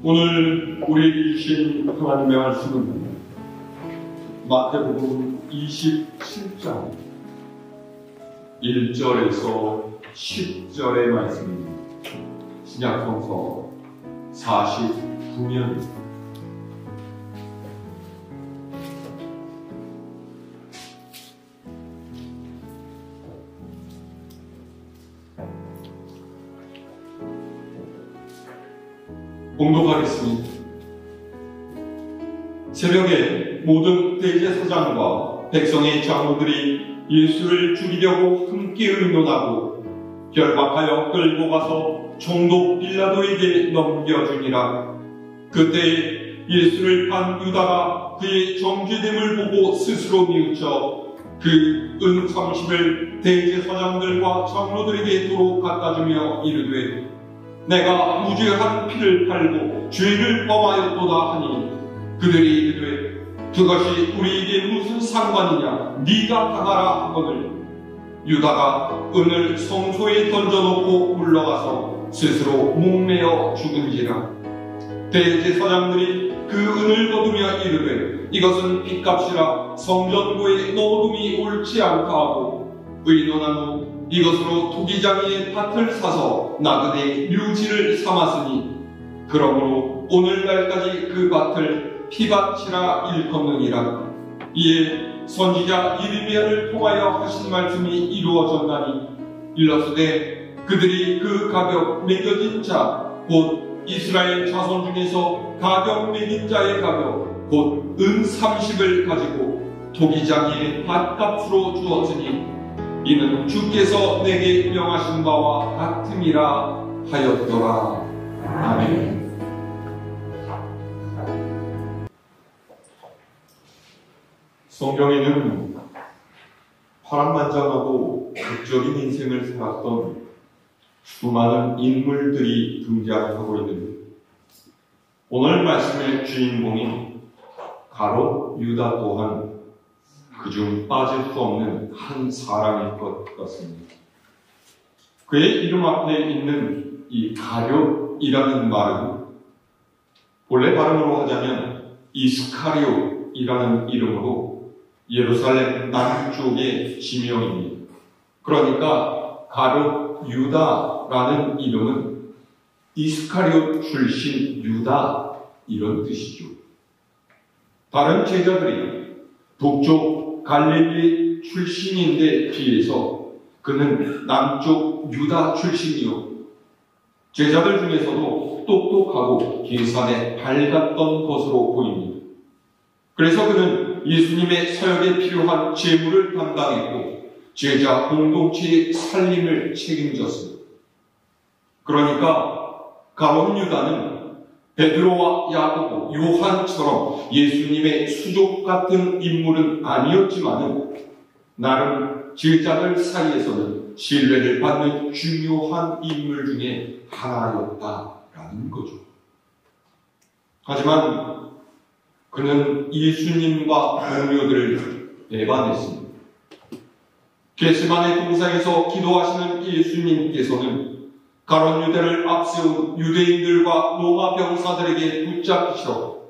오늘 우리에게 주신 하나님의 말씀은 마태복음 27장 1절에서 10절의 말씀입니다. 신약성서 49면 봉독하겠습니다. 새벽에 모든 대제사장과 백성의 장로들이 예수를 죽이려고 함께 의논하고 결박하여 끌고 가서 총독 빌라도에게 넘겨주니라. 그때 예수를 판 유다가 그의 정죄됨을 보고 스스로 뉘우쳐 그 은 30을 대제사장들과 장로들에게 도로 갖다주며 이르되 내가 무죄한 피를 팔고 죄를 범하였도다 하니 그들이 이르되 그것이 우리에게 무슨 상관이냐 네가 당하라 하거늘 유다가 은을 성소에 던져놓고 물러가서 스스로 목매어 죽은지라. 대제사장들이 그 은을 거두며 이르되 이것은 핏값이라 성전고에 넣어둠이 옳지 않다 하고 의논한 후 이것으로 토기장이의 밭을 사서 나그네 묘지를 삼았으니 그러므로 오늘날까지 그 밭을 피밭이라 일컫느니라. 이에 선지자 이르미야를 통하여 하신 말씀이 이루어졌나니 일러스되 그들이 그 가격 매겨진 자 곧 이스라엘 자손 중에서 가격 매긴 자의 가격 곧 은 30을 가지고 토기장이의 밭값으로 주었으니 이는 주께서 내게 명하신 바와 같음이라 하였더라. 아멘. 성경에는 파란만장하고 극적인 인생을 살았던 수많은 인물들이 등장하고 있는데 오늘 말씀의 주인공인 가롯 유다 또한 그중 빠질 수 없는 한 사람일 것 같습니다. 그의 이름 앞에 있는 이 가룟이라는 말은 본래 발음으로 하자면 이스카리옷이라는 이름으로 예루살렘 남쪽의 지명입니다. 그러니까 가룟 유다라는 이름은 이스카리옷 출신 유다 이런 뜻이죠. 다른 제자들이 북쪽 갈릴리 출신인데 비해서 그는 남쪽 유다 출신이요 제자들 중에서도 똑똑하고 계산에 밝았던 것으로 보입니다. 그래서 그는 예수님의 사역에 필요한 재물을 담당했고 제자 공동체의 살림을 책임졌습니다. 그러니까 가룟 유다는 베드로와 야고보, 요한처럼 예수님의 수족 같은 인물은 아니었지만 나름 제자들 사이에서는 신뢰를 받는 중요한 인물 중에 하나였다라는 거죠. 하지만 그는 예수님과 동료들을 배반했습니다. 겟세마네 동산에서 기도하시는 예수님께서는 가룟 유다를 앞세운 유대인들과 로마 병사들에게 붙잡히셔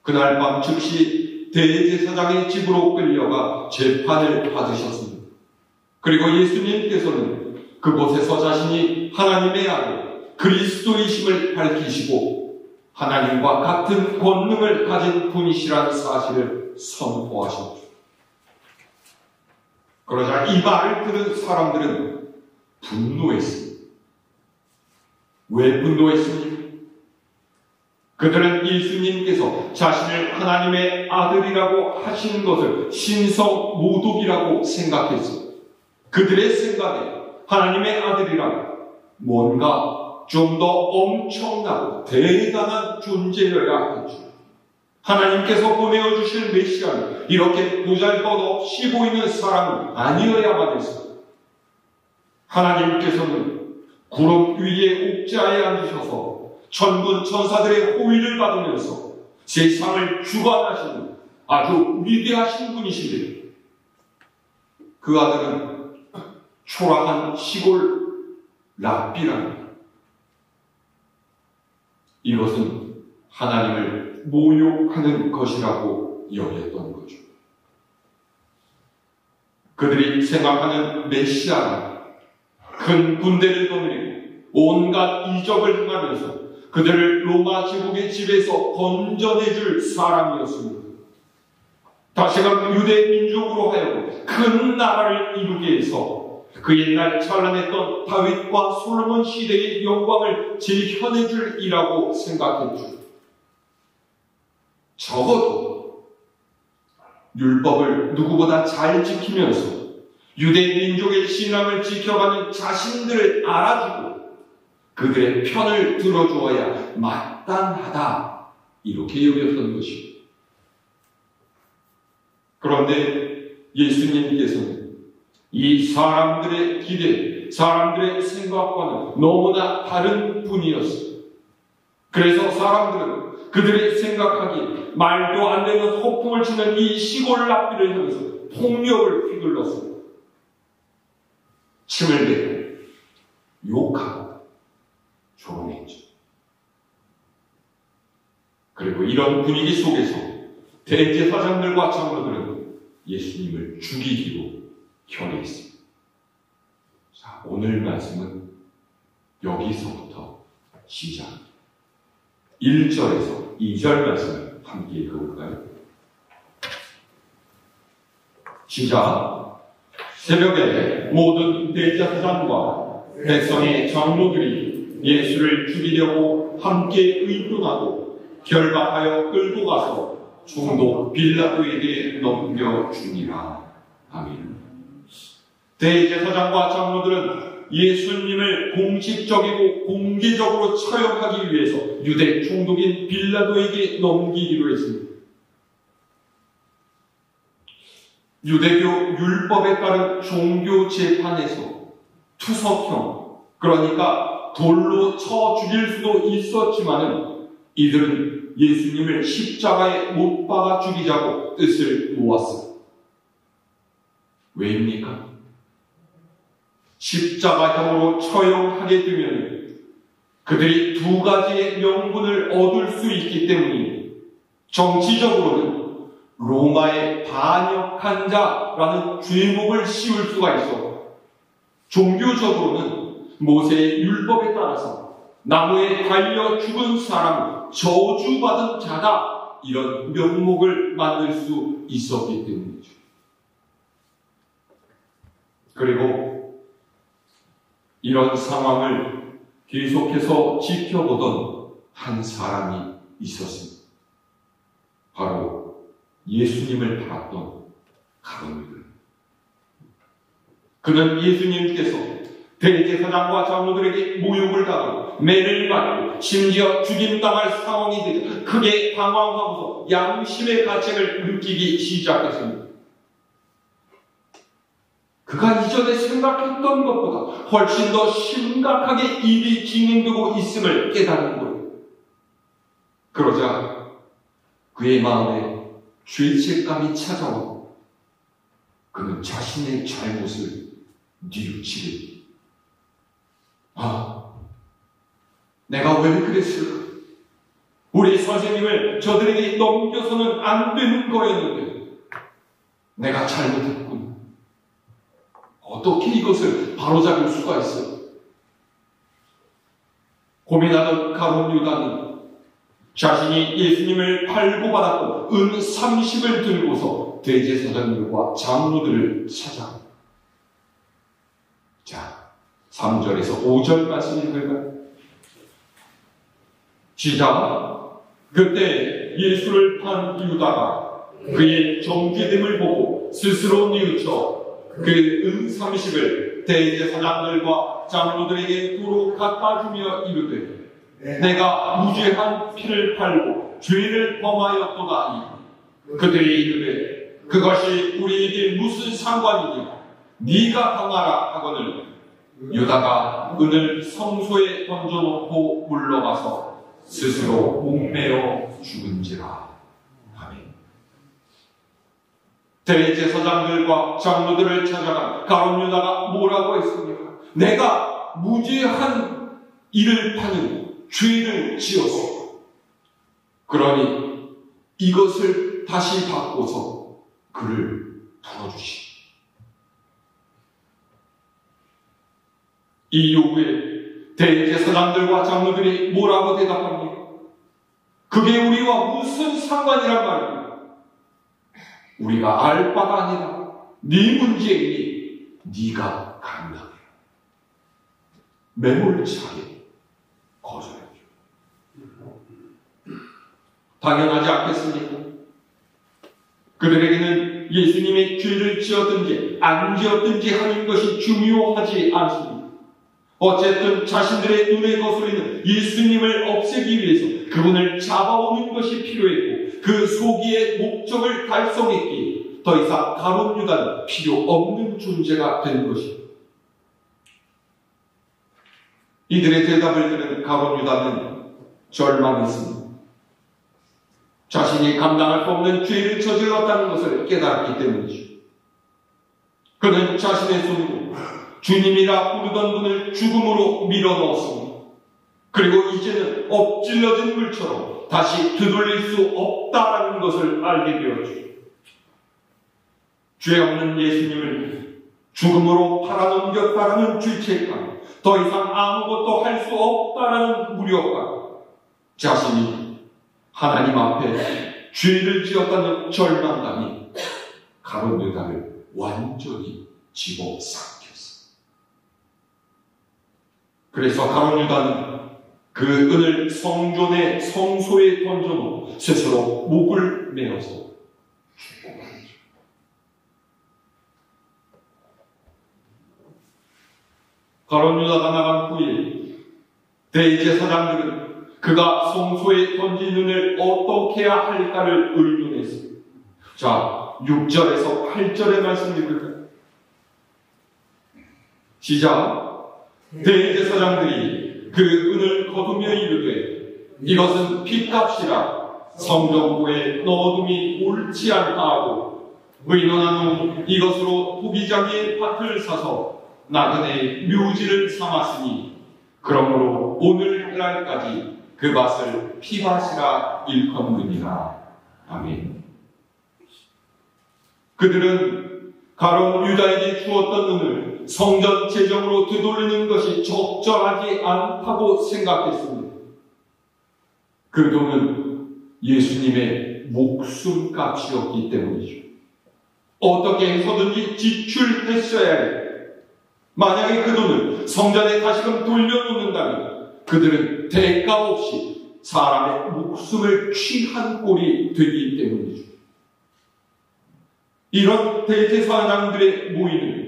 그날 밤 즉시 대제사장의 집으로 끌려가 재판을 받으셨습니다. 그리고 예수님께서는 그곳에서 자신이 하나님의 아들 그리스도이심을 밝히시고 하나님과 같은 권능을 가진 분이시라는 사실을 선포하셨죠. 그러자 이 말을 들은 사람들은 분노했습니다. 왜 분노했습니까? 그들은 예수님께서 자신을 하나님의 아들이라고 하신 것을 신성 모독이라고 생각했어요. 그들의 생각에 하나님의 아들이란 뭔가 좀 더 엄청나고 대단한 존재여야 했죠. 하나님께서 보내어 주실 메시아는 이렇게 보잘것없이 보이는 사람은 아니어야만 했어요. 하나님께서는 구름 위에 옥자에 앉으셔서 천군 천사들의 호위를 받으면서 세상을 주관하시는 아주 위대하신 분이신데 그 아들은 초라한 시골 랍비랍니다. 이것은 하나님을 모욕하는 것이라고 여겼던 거죠. 그들이 생각하는 메시아는 큰 군대를 거느리고 온갖 이적을 행하면서 그들을 로마 제국의 집에서 건져내줄 사람이었습니다. 다시금 유대 민족으로 하여금 큰 나라를 이루게 해서 그 옛날 찬란했던 다윗과 솔로몬 시대의 영광을 재현해줄 이라고 생각했죠. 적어도 율법을 누구보다 잘 지키면서 유대 민족의 신앙을 지켜가는 자신들을 알아주고 그들의 편을 들어주어야 마땅하다, 이렇게 여겼던 것입니다. 그런데 예수님께서는 이 사람들의 기대, 사람들의 생각과는 너무나 다른 분이었어요. 그래서 사람들은 그들이 생각하기에 말도 안 되는 소풍을 치는 이 시골 랍비를 향해서 폭력을 휘둘렀습니다. 침을 대고 욕하고 조롱했죠. 그리고 이런 분위기 속에서 대제사장들과 장로들은 예수님을 죽이기로 결의했습니다. 자, 오늘 말씀은 여기서부터 시작합니다. 1절에서 2절 말씀을 함께 읽어볼까요? 시작. 새벽에 모든 대제사장과 백성의 장로들이 예수를 죽이려고 함께 의논하고 결박하여 끌고 가서 총독 빌라도에게 넘겨주니라. 아멘. 대제사장과 장로들은 예수님을 공식적이고 공개적으로 처형하기 위해서 유대 총독인 빌라도에게 넘기기로 했습니다. 유대교 율법에 따른 종교 재판에서 투석형, 그러니까 돌로 쳐 죽일 수도 있었지만은 이들은 예수님을 십자가에 못 박아 죽이자고 뜻을 모았습니다. 왜입니까? 십자가형으로 처형하게 되면 그들이 두 가지의 명분을 얻을 수 있기 때문입니다. 정치적으로는 로마의 반역한 자라는 죄목을 씌울 수가 있어, 종교적으로는 모세의 율법에 따라서 나무에 달려 죽은 사람은 저주받은 자다, 이런 명목을 만들 수 있었기 때문이죠. 그리고 이런 상황을 계속해서 지켜보던 한 사람이 있었습니다. 바로 예수님을 팔았던 가룟유다. 그는 예수님께서 대제사장과 장로들에게 모욕을 당하고 매를 맞고 심지어 죽임당할 상황이 되자 크게 당황하고서 양심의 가책을 느끼기 시작했습니다. 그가 이전에 생각했던 것보다 훨씬 더 심각하게 일이 진행되고 있음을 깨달은 거예요. 그러자 그의 마음에 죄책감이 찾아와 그는 자신의 잘못을 뉘우치게, 내가 왜 그랬을까? 우리 선생님을 저들에게 넘겨서는 안 되는 거였는데 내가 잘못했군. 어떻게 이것을 바로잡을 수가 있어? 고민하던 가룟 유다는 자신이 예수님을 팔고 받았던 은 30을 들고서 대제사장들과 장로들을 찾아. 자, 3절에서 5절 말씀 읽을까요? 시작. 그때 예수를 판 유다가 그의 정죄됨을 보고 스스로 뉘우쳐 그 은 30을 대제사장들과 장로들에게 도로 갖다 주며 이르되, 내가 무죄한 피를 팔고 죄를 범하였도다. 그들이 이르되, 그것이 우리에게 무슨 상관이냐? 네가 당하라 하거늘 유다가 은을 성소에 던져놓고 물러가서 스스로 목매어 죽은지라. 아멘. 대제사장들과 장로들을 찾아간 가룟 유다가 뭐라고 했습니까? 내가 무죄한 이를 파는 죄를 지었어. 그러니 이것을 다시 바꿔서 그를 풀어주시. 이 요구에 대제사장들과 장로들이 뭐라고 대답합니까? 그게 우리와 무슨 상관이란 말입니까? 우리가 알 바가 아니라 네 문제이니 네가 감당해. 매몰차게 거절했죠. 당연하지 않겠습니까? 그들에게는 예수님의 죄를 지었든지 안 지었든지 하는 것이 중요하지 않습니다. 어쨌든 자신들의 눈에 거슬리는 예수님을 없애기 위해서 그분을 잡아오는 것이 필요했고 그 소기의 목적을 달성했기에 더 이상 가룟 유다는 필요 없는 존재가 된 것입니다. 이들의 대답을 들은 가룟 유다는 절망했습니다. 자신이 감당할 수 없는 죄를 저질렀다는 것을 깨달았기 때문이죠. 그는 자신의 손으로 주님이라 부르던 분을 죽음으로 밀어넣었습니다. 그리고 이제는 엎질러진 물처럼 다시 되돌릴 수 없다라는 것을 알게 되었죠. 죄 없는 예수님을 죽음으로 팔아넘겼다라는 죄책감, 더 이상 아무것도 할 수 없다라는 무력감, 자신이 하나님 앞에 죄를 지었다는 절망감이 가룟 유다를 완전히 집어삼켰어요. 그래서 가룟 유다는 그 은을 성전의 성소에 던져놓고 스스로 목을 메어서 죽고 말이죠. 가룟 유다가 나간 후에 대제사장들은 그가 성소에 던진 은을 어떻게 해야 할까를 의논했습니다. 자, 6절에서 8절의 말씀 읽을까요? 시작. 대제사장들이 그 은을 거두며 이르되 이것은 핏값이라 성전부에 넣어둠이 옳지 않다 하고 의논한 후 이것으로 토기장의 밭을 사서 나그네의 묘지를 삼았으니 그러므로 오늘날까지 그 밭을 피밭이라 일컫느니라. 아멘. 그들은 가룟 유다에게 주었던 은을 성전 재정으로 되돌리는 것이 적절하지 않다고 생각했습니다. 그 돈은 예수님의 목숨값이었기 때문이죠. 어떻게 해서든지 지출했어야 해요. 만약에 그 돈을 성전에 다시금 돌려놓는다면 그들은 대가 없이 사람의 목숨을 취한 꼴이 되기 때문이죠. 이런 대제사장들의 모임은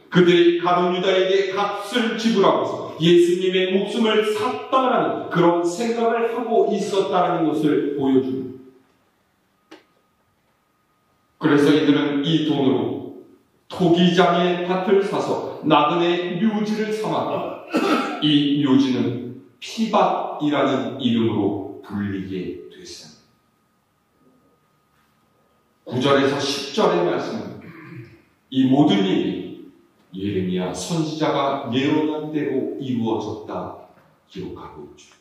그들이 가룟 유다에게 값을 지불하고서 예수님의 목숨을 샀다라는 그런 생각을 하고 있었다는 것을 보여줍니다. 그래서 이들은 이 돈으로 토기장의 밭을 사서 나그네 묘지를 삼았다. 이 묘지는 피밭이라는 이름으로 불리게 됐습니다. 9절에서 10절의 말씀은 이 모든 일이 예레미야 선지자가 예언한 대로 이루어졌다 기록하고 있죠.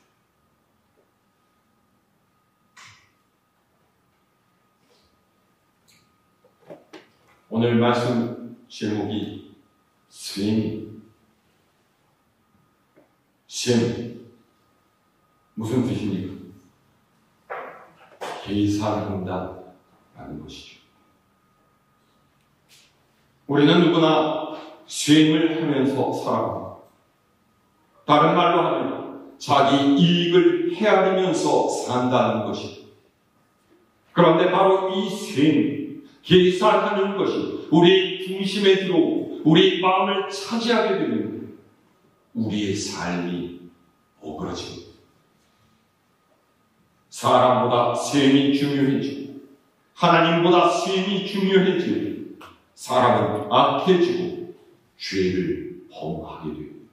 오늘 말씀 제목이 셈. 무슨 뜻입니까? 계산한다라는 것이죠. 우리는 누구나 셈을 하면서 살아갑니다. 다른 말로 하면 자기 이익을 헤아리면서 산다는 것이죠. 그런데 바로 이 셈, 계산하는 것이 우리 중심에 들어오고 우리 마음을 차지하게 되면 우리의 삶이 어그러집니다. 사람보다 셈이 중요해지고 하나님보다 셈이 중요해지고 사람은 악해지고 죄를 범하게 됩니다.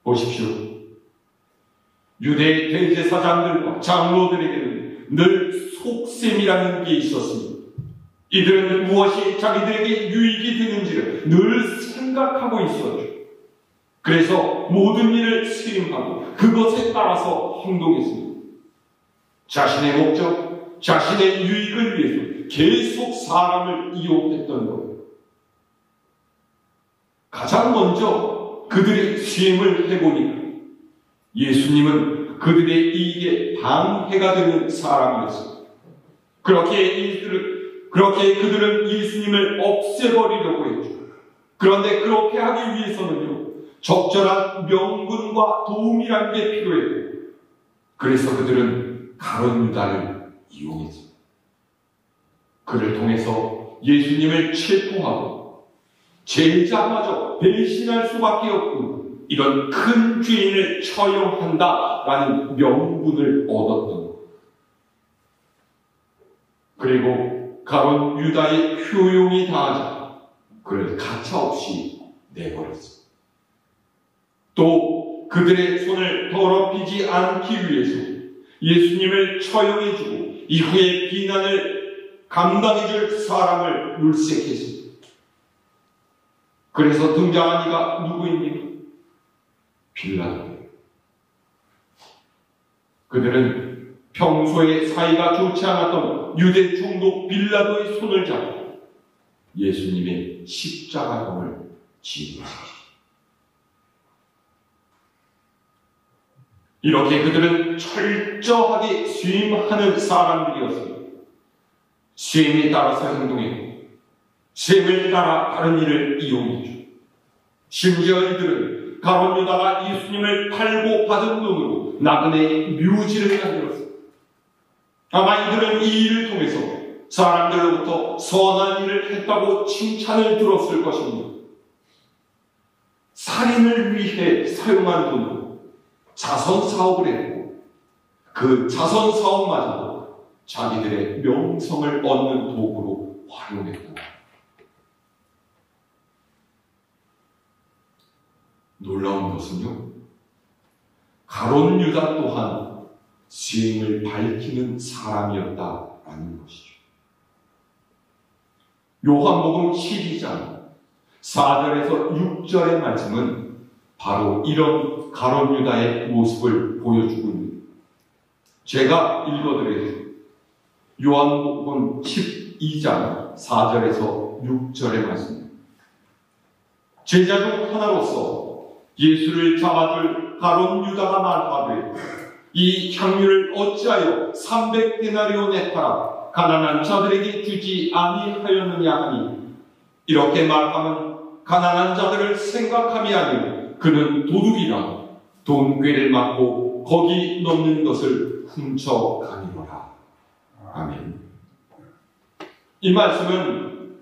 보십시오. 유대 대제사장들과 장로들에게는 늘 속셈이라는 게 있었습니다. 이들은 무엇이 자기들에게 유익이 되는지를 늘 생각하고 있었죠. 그래서 모든 일을 수임하고 그것에 따라서 행동했습니다. 자신의 목적, 자신의 유익을 위해서 계속 사람을 이용했던 거예요. 가장 먼저 그들이 수임을 해보니까 예수님은 그들의 이익에 방해가 되는 사람이었습니다. 그렇게 그들은 예수님을 없애버리려고 했죠. 그런데 그렇게 하기 위해서는요, 적절한 명분과 도움이란 게 필요했고, 그래서 그들은 가룟 유다를 이용했습니다. 그를 통해서 예수님을 체포하고 제자마저 배신할 수밖에 없고 이런 큰 죄인을 처형한다라는 명분을 얻었던 것. 그리고 가룟 유다의 효용이 다하자 그를 가차없이 내버렸습니다. 또 그들의 손을 더럽히지 않기 위해서 예수님을 처형해주고 이후에 비난을 감당해줄 사람을 물색했습니다. 그래서 등장한 이가 누구입니까? 빌라도예요. 그들은 평소에 사이가 좋지 않았던 유대 총독 빌라도의 손을 잡고 예수님의 십자가형을 지었습니다. 이렇게 그들은 철저하게 수임하는 사람들이었습니다. 수임에 따라서 행동했고 수임을 따라 다른 일을 이용했죠. 심지어 이들은 가룟 유다가 예수님을 팔고 받은 돈으로 나그네의 묘지를 만들었습니다. 아마 이들은 이 일을 통해서 사람들로부터 선한 일을 했다고 칭찬을 들었을 것입니다. 살인을 위해 사용한 돈으로 자선 사업을 했고 그 자선 사업마저도 자기들의 명성을 얻는 도구로 활용했고, 놀라운 것은요, 가룟 유다 또한 수임을 밝히는 사람이었다라는 것이죠. 요한복음 12장 4절에서 6절의 말씀은 바로 이런 가룟 유다의 모습을 보여주고 있습니다. 제가 읽어드리겠습니다. 요한복음 12장 4절에서 6절의 말씀입니다. 제자 중 하나로서 예수를 잡아줄 가룟 유다가 말하되 이 향유를 어찌하여 300데나리온에 팔아 가난한 자들에게 주지 아니하였느냐 하니, 이렇게 말하면 가난한 자들을 생각함이 아니오 그는 도둑이라 돈괴를 맞고 거기 넣는 것을 훔쳐가니라. 아멘. 이 말씀은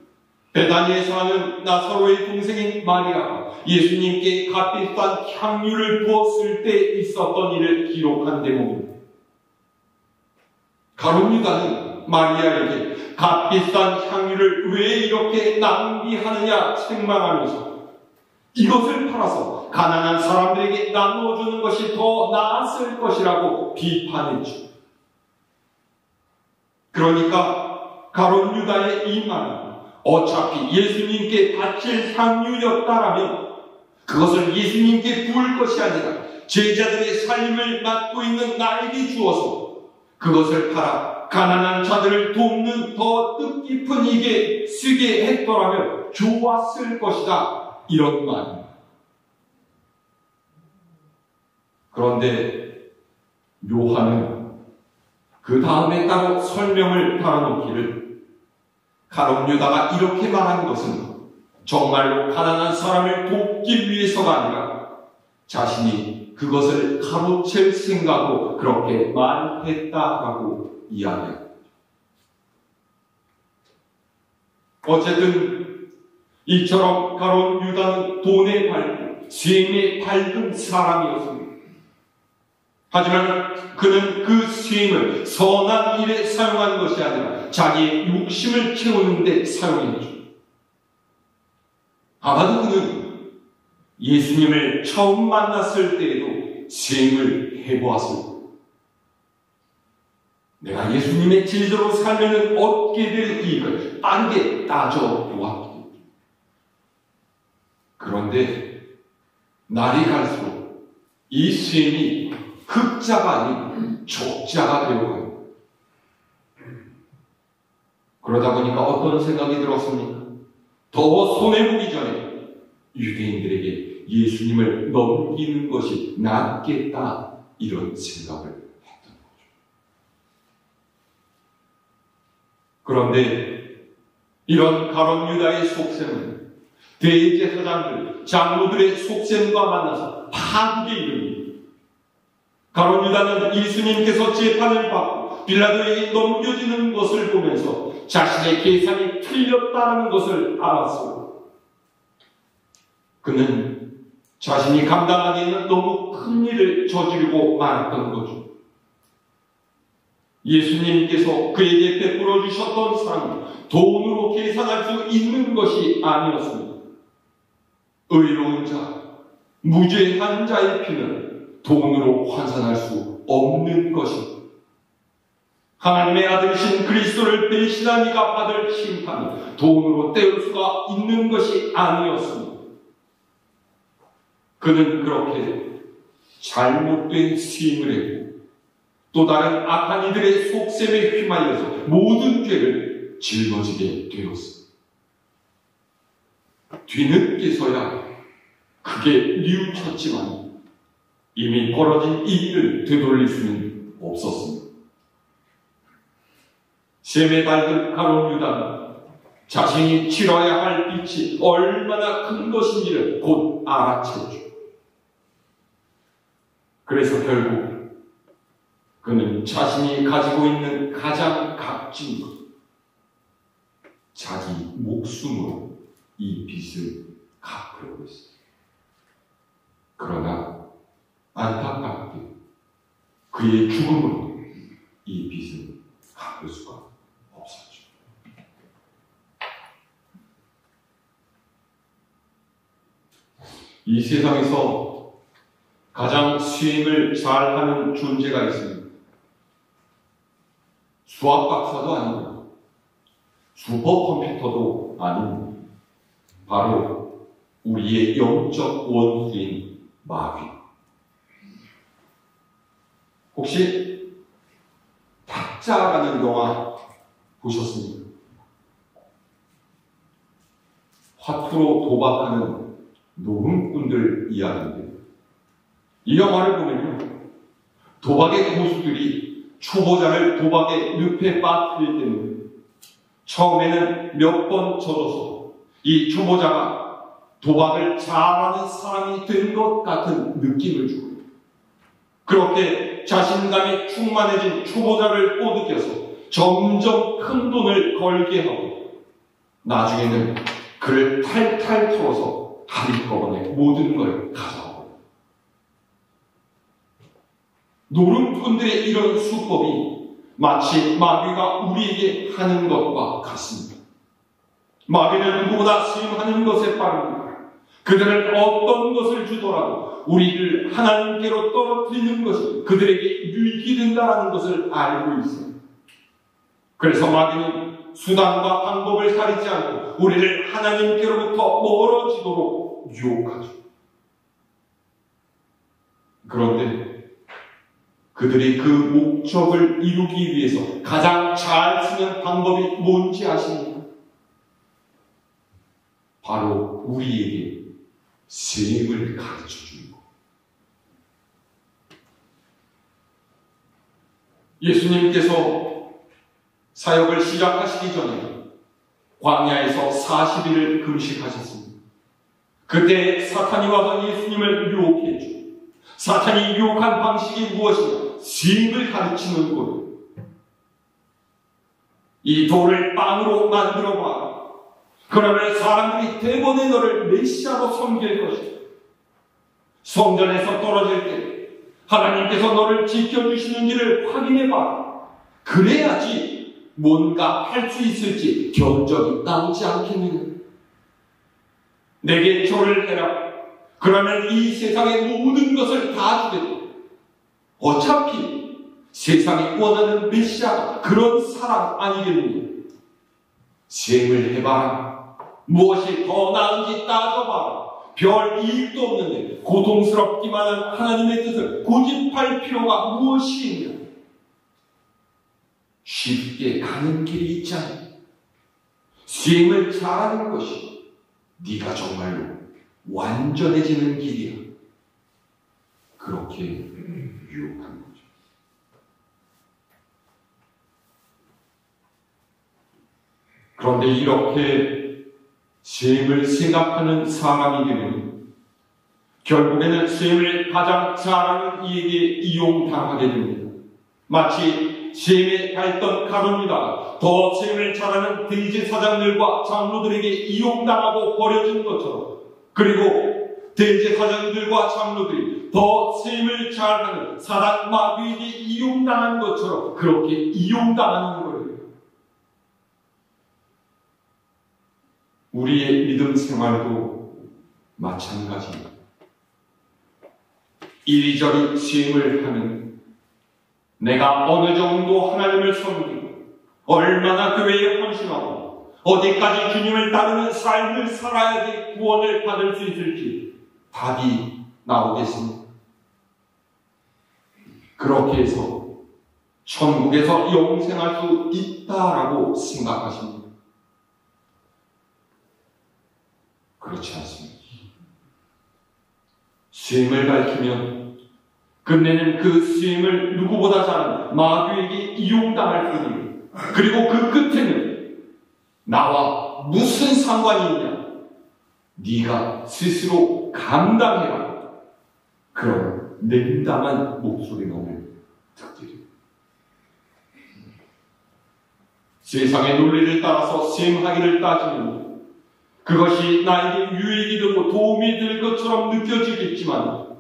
베다니에 사는 나사로의 동생인 마리아가 예수님께 값비싼 향유를 부었을 때 있었던 일을 기록한 대목입니다. 가룟 유다는 마리아에게 값비싼 향유를 왜 이렇게 낭비하느냐 책망하면서 이것을 팔아서 가난한 사람들에게 나누어주는 것이 더 나았을 것이라고 비판했죠. 그러니까 가룟 유다의 이 말은 어차피 예수님께 바칠 향유였다라면 그것을 예수님께 부을 것이 아니라 제자들의 삶을 맡고 있는 나에게 주어서 그것을 팔아 가난한 자들을 돕는 더 뜻깊은 일에 쓰게 했더라면 좋았을 것이다, 이런 말입니다. 그런데 요한은 그 다음에 따로 설명을 달아놓기를 가룟 유다가 이렇게 말한 것은 정말로 가난한 사람을 돕기 위해서가 아니라 자신이 그것을 가로챌 생각으로 그렇게 말했다라고 이야기합니다. 어쨌든 이처럼 가룟 유다는 돈에 밝고 수임에 밝은 사람이었습니다. 하지만 그는 그 수임을 선한 일에 사용한 것이 아니라 자기의 욕심을 채우는 데 사용했죠. 아마도 그는 예수님을 처음 만났을 때에도 수임을 해보았을 겁니다. 내가 예수님의 제자로 살면 얻게 될 이익을 빠르게 따져보았기. 그런데 날이 갈수록 이 수임이 흑자가 아닌 족자가 되어가요. 그러다 보니까 어떤 생각이 들었습니까? 더 손해보기 전에 유대인들에게 예수님을 넘기는 것이 낫겠다, 이런 생각을 했던 거죠. 그런데 이런 가룟 유다의 속셈은 대제사장들, 장로들의 속셈과 만나서 파국에 이릅니다. 가룟 유다는 예수님께서 재판을 받고 빌라도에게 넘겨지는 것을 보면서 자신의 계산이 틀렸다는 것을 알았어요. 그는 자신이 감당하기에는 너무 큰 일을 저지르고 말았던 거죠. 예수님께서 그에게 베풀어 주셨던 사랑은 돈으로 계산할 수 있는 것이 아니었습니다. 의로운 자, 무죄한 자의 피는 돈으로 환산할 수 없는 것입니다. 하나님의 아들이신 그리스도를 배신한 이가 받을 심판은 돈으로 때울 수가 있는 것이 아니었습니다. 그는 그렇게 잘못된 수임을 했고 또 다른 악한 이들의 속셈에 휘말려서 모든 죄를 짊어지게 되었습니다. 뒤늦게서야 그게 뉘우쳤지만 이미 벌어진 이 일을 되돌릴 수는 없었습니다. 셈의 딸들 가룟 유다는 자신이 치러야 할 빚이 얼마나 큰 것인지를 곧 알아챘죠. 그래서 결국 그는 자신이 가지고 있는 가장 값진 것, 자기 목숨으로 이 빚을 갚으려고 했습니다. 그러나 안타깝게 그의 죽음으로 이 빚을 갚을 수가 없었죠. 이 세상에서 가장 수임을 잘하는 존재가 있습니다. 수학 박사도 아니고 슈퍼컴퓨터도 아닌 바로 우리의 영적 원수인 마귀. 혹시 타짜라는 영화 보셨습니까? 화투로 도박하는 노름꾼들 이야기인데, 이 영화를 보면요, 도박의 고수들이 초보자를 도박의 늪에 빠뜨릴 때는 처음에는 몇 번 져줘서 이 초보자가 도박을 잘하는 사람이 된 것 같은 느낌을 주고, 그렇게 자신감이 충만해진 초보자를 꼬드겨서 점점 큰 돈을 걸게 하고 나중에는 그를 탈탈 털어서 한꺼번에 모든 걸 가져가고, 노름꾼들의 이런 수법이 마치 마귀가 우리에게 하는 것과 같습니다. 마귀는 누구보다 수임하는 것에 빠릅니다. 그들은 어떤 것을 주더라도 우리를 하나님께로 떨어뜨리는 것이 그들에게 유익이 된다는 것을 알고 있습니다. 그래서 마귀는 수단과 방법을 가리지 않고 우리를 하나님께로부터 멀어지도록 유혹하죠. 그런데 그들이 그 목적을 이루기 위해서 가장 잘 쓰는 방법이 뭔지 아십니까? 바로 우리에게 셈을 가르쳐 주는 것. 예수님께서 사역을 시작하시기 전에 광야에서 40일을 금식하셨습니다. 그때 사탄이 와서 예수님을 유혹했죠. 사탄이 유혹한 방식이 무엇이냐? 셈을 가르치는 거예요. 이 돌을 빵으로 만들어봐. 그러면 사람들이 대번에 너를 메시아로 섬길 것이다. 성전에서 떨어질 때 하나님께서 너를 지켜주시는지를 확인해봐. 그래야지 뭔가 할 수 있을지 견적이 나오지 않겠느냐. 내게 절을 해라. 그러면 이 세상의 모든 것을 다 주겠다. 어차피 세상이 원하는 메시아가 그런 사람 아니겠느냐. 셈을 해봐라. 무엇이 더 나은지 따져봐라. 별 이익도 없는데 고통스럽기만 한 하나님의 뜻을 고집할 필요가 무엇이 있냐? 쉽게 가는 길이 있지 않냐? 수행을 잘하는 것이 네가 정말로 완전해지는 길이야. 그렇게 유혹한 거죠. 그런데 이렇게 수행을 생각하는 사람이 되면 결국에는 수행을 가장 잘하는 이에게 이용당하게 됩니다. 마치 수행에 가있던 가룟유다가 더 수행을 잘하는 대제사장들과 장로들에게 이용당하고 버려진 것처럼, 그리고 대제사장들과 장로들이 더 수행을 잘하는 사단 마귀에게 이용당한 것처럼 그렇게 이용당하는 거예요. 우리의 믿음 생활도 마찬가지입니다. 이리저리 수행을 하는, 내가 어느 정도 하나님을 섬기고 얼마나 교회에 헌신하고 어디까지 주님을 따르는 삶을 살아야지 구원을 받을 수 있을지 답이 나오겠습니다. 그렇게 해서 천국에서 영생할 수 있다라고 생각하십니다. 그렇지 않습니다. 수행을 밝히면 끝내는 그 수행을 누구보다 잘하는 마귀에게 이용당할 뿐이에요. 그리고 그 끝에는 나와 무슨 상관이 있냐? 네가 스스로 감당해라. 그런 냉담한 목소리만을 듣게 됩니다. 세상의 논리를 따라서 수행하기를 따지면 그것이 나에게 유익이 되고 도움이 될 것처럼 느껴지겠지만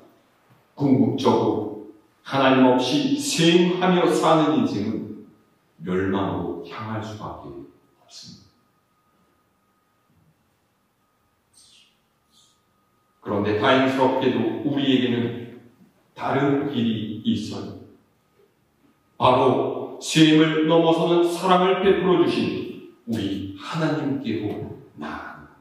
궁극적으로 하나님 없이 수행하며 사는 인생은 멸망으로 향할 수밖에 없습니다. 그런데 다행스럽게도 우리에게는 다른 길이 있어요. 바로 수행을 넘어서는 사랑을 베풀어 주신 우리 하나님께로 나아갑니다.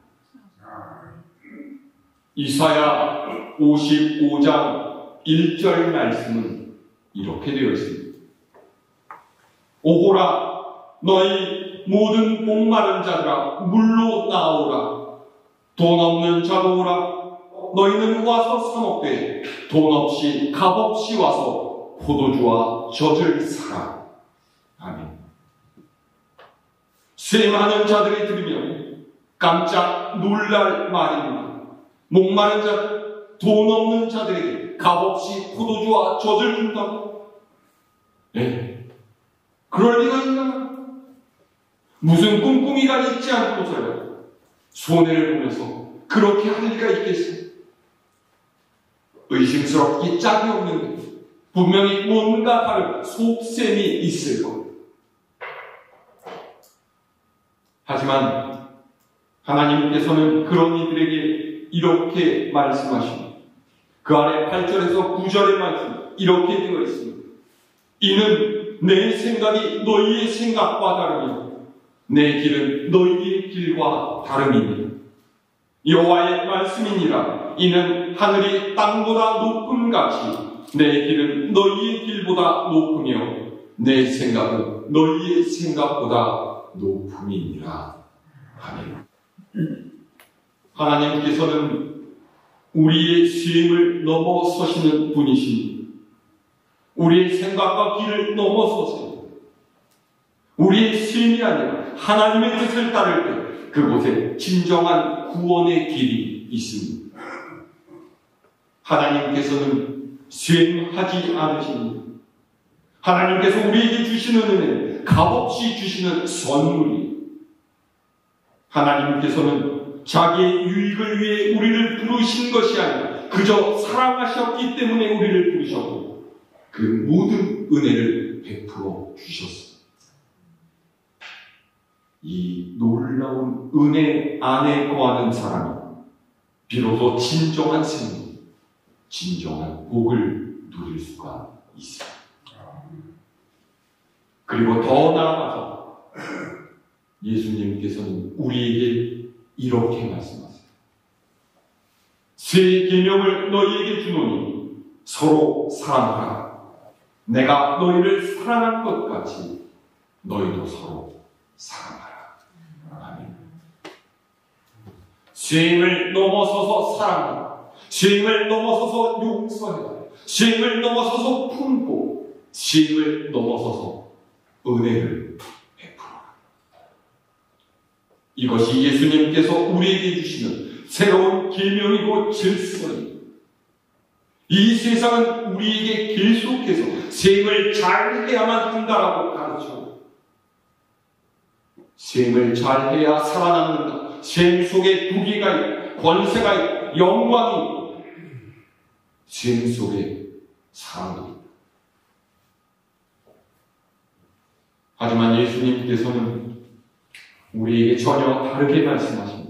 이사야 55장 1절 말씀은 이렇게 되어 있습니다. 오호라, 너희 모든 목마른 자들아 물로 나오라. 돈 없는 자도 오라. 너희는 와서 사먹되 돈 없이 값없이 와서 포도주와 젖을 사라. 아멘. 수행하는 자들이 들으면 깜짝 놀랄 말입니다. 목마른 자들, 돈 없는 자들에게 값없이 포도주와 젖을 준다고? 네. 그럴 리가 있나? 무슨 꿍꿍이가 있지 않고서요 손해를 보면서 그렇게 할 리가 있겠어요? 의심스럽기 짝이 없는데 분명히 뭔가 다른 속셈이 있을 거예요. 하지만 하나님께서는 그런 이들에게 이렇게 말씀하십니다. 그 아래 8절에서 9절의 말씀 이렇게 되어 있습니다. 이는 내 생각이 너희의 생각과 다르며 내 길은 너희의 길과 다름이니 여호와의 말씀이니라. 이는 하늘이 땅보다 높음 같이 내 길은 너희의 길보다 높으며 내 생각은 너희의 생각보다 높음이니라. 아멘. 하나님께서는 우리의 수행을 넘어서시는 분이십니다. 우리의 생각과 길을 넘어서서 우리의 수행이 아니라 하나님의 뜻을 따를 때 그곳에 진정한 구원의 길이 있습니다. 하나님께서는 수행하지 않으십니다. 하나님께서 우리에게 주시는 은혜는 값없이 주시는 선물이, 하나님께서는 자기의 유익을 위해 우리를 부르신 것이 아니라 그저 사랑하셨기 때문에 우리를 부르셨고 그 모든 은혜를 베풀어 주셨습니다. 이 놀라운 은혜 안에 거하는 사람이 비로소 진정한 생명, 진정한 복을 누릴 수가 있습니다. 그리고 더 나아가서 예수님께서는 우리에게 이렇게 말씀하세요. 새 계명을 너희에게 주노니 서로 사랑하라. 내가 너희를 사랑한 것 같이 너희도 서로 사랑하라. 아멘. 죄임을 넘어서서 사랑하라. 죄임을 넘어서서 용서해라. 죄임을 넘어서서 품고, 죄임을 넘어서서 은혜를 베풀어라. 이것이 예수님께서 우리에게 주시는 새로운 계명이고 질서입니다. 이 세상은 우리에게 계속해서 죄임을 잘해야만 한다라고 가르쳐요. 죄임을 잘해야 살아남는다. 죄임 속에 두기가 있고 권세가 있고 영광이 있고 죄임 속에 사랑도 있다. 하지만 예수님께서는 우리에게 전혀 다르게 말씀하십니다.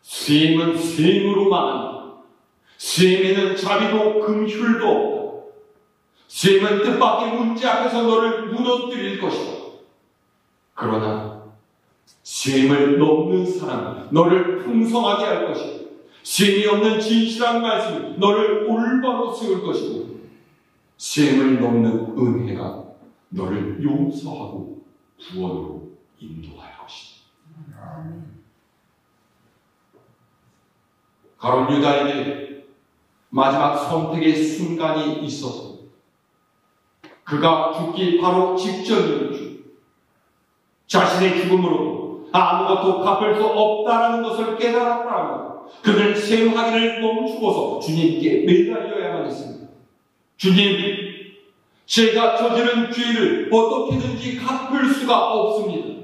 죄임은 죄임으로만 한다. 죄임에는 자비도 금휼도 없다. 죄임은 뜻밖의 문제 앞에서 너를 무너뜨릴 것이다. 그러나 죄임을 넘는 사람은 너를 풍성하게 할 것이고, 죄임이 없는 진실한 말씀이 너를 올바로 세울 것이고, 죄임을 넘는 은혜가 너를 용서하고 구원으로 인도할 것이다. 가룟 유다에게 마지막 선택의 순간이 있어서 그가 죽기 바로 직전이었죠. 자신의 죽음으로 아무것도 갚을 수 없다라는 것을 깨달았다면 그는 생하기를 멈추고서 주님께 매달려야만 했습니다. 주님, 제가 저지른 죄를 어떻게든지 갚을 수가 없습니다.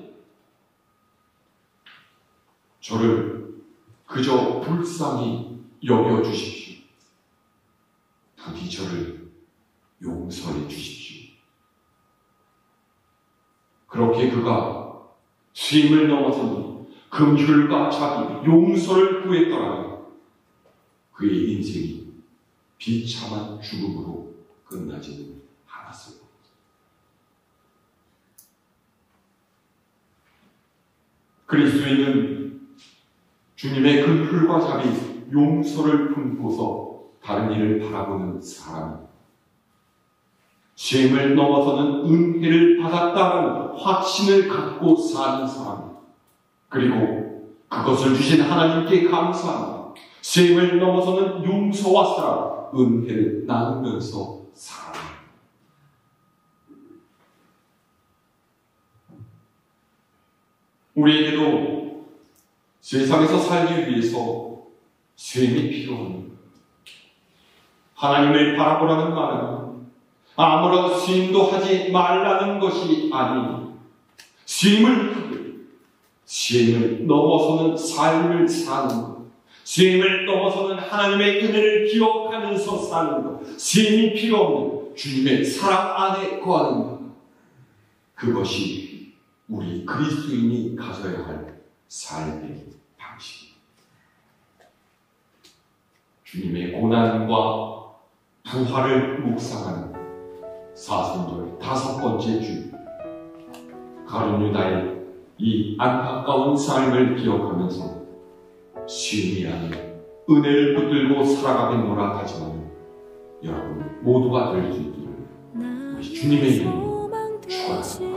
저를 그저 불쌍히 여겨주십시오. 부디 저를 용서해 주십시오. 그렇게 그가 죄임을 넘어서는 금휼과 자비, 용서를 구했더라면 그의 인생이 비참한 죽음으로 끝나지는 않았을 겁니다. 그리스도인은 주님의 금휼과 자비, 용서를 품고서 다른 일을 바라보는 사람입니다. 죄임을 넘어서는 은혜를 받았다는 확신을 갖고 사는 사람입니다. 그리고 그것을 주신 하나님께 감사합니다. 죄임을 넘어서는 용서와 사랑, 은혜를 나누면서 살아갑니다. 우리에게도 세상에서 살기 위해서 죄임이 필요합니다. 하나님을 바라보라는 말은 아무런 죄임도 하지 말라는 것이 아니, 죄임을 넘어서는 삶을 사는 것, 죄임을 넘어서는 하나님의 은혜를 기억하면서 사는 것, 죄임이 필요 없는 주님의 사랑 안에 거하는 것, 그것이 우리 그리스도인이 가져야 할 삶의 방식입니다. 주님의 고난과 부활을 묵상하는 사순절 5번째 주, 가룟 유다의 이 안타까운 삶을 기억하면서 시험이 아닌 은혜를 붙들고 살아가겠노라 하지만 여러분 모두가 될 수 있기를 우리 주님의 이름으로 축원합니다.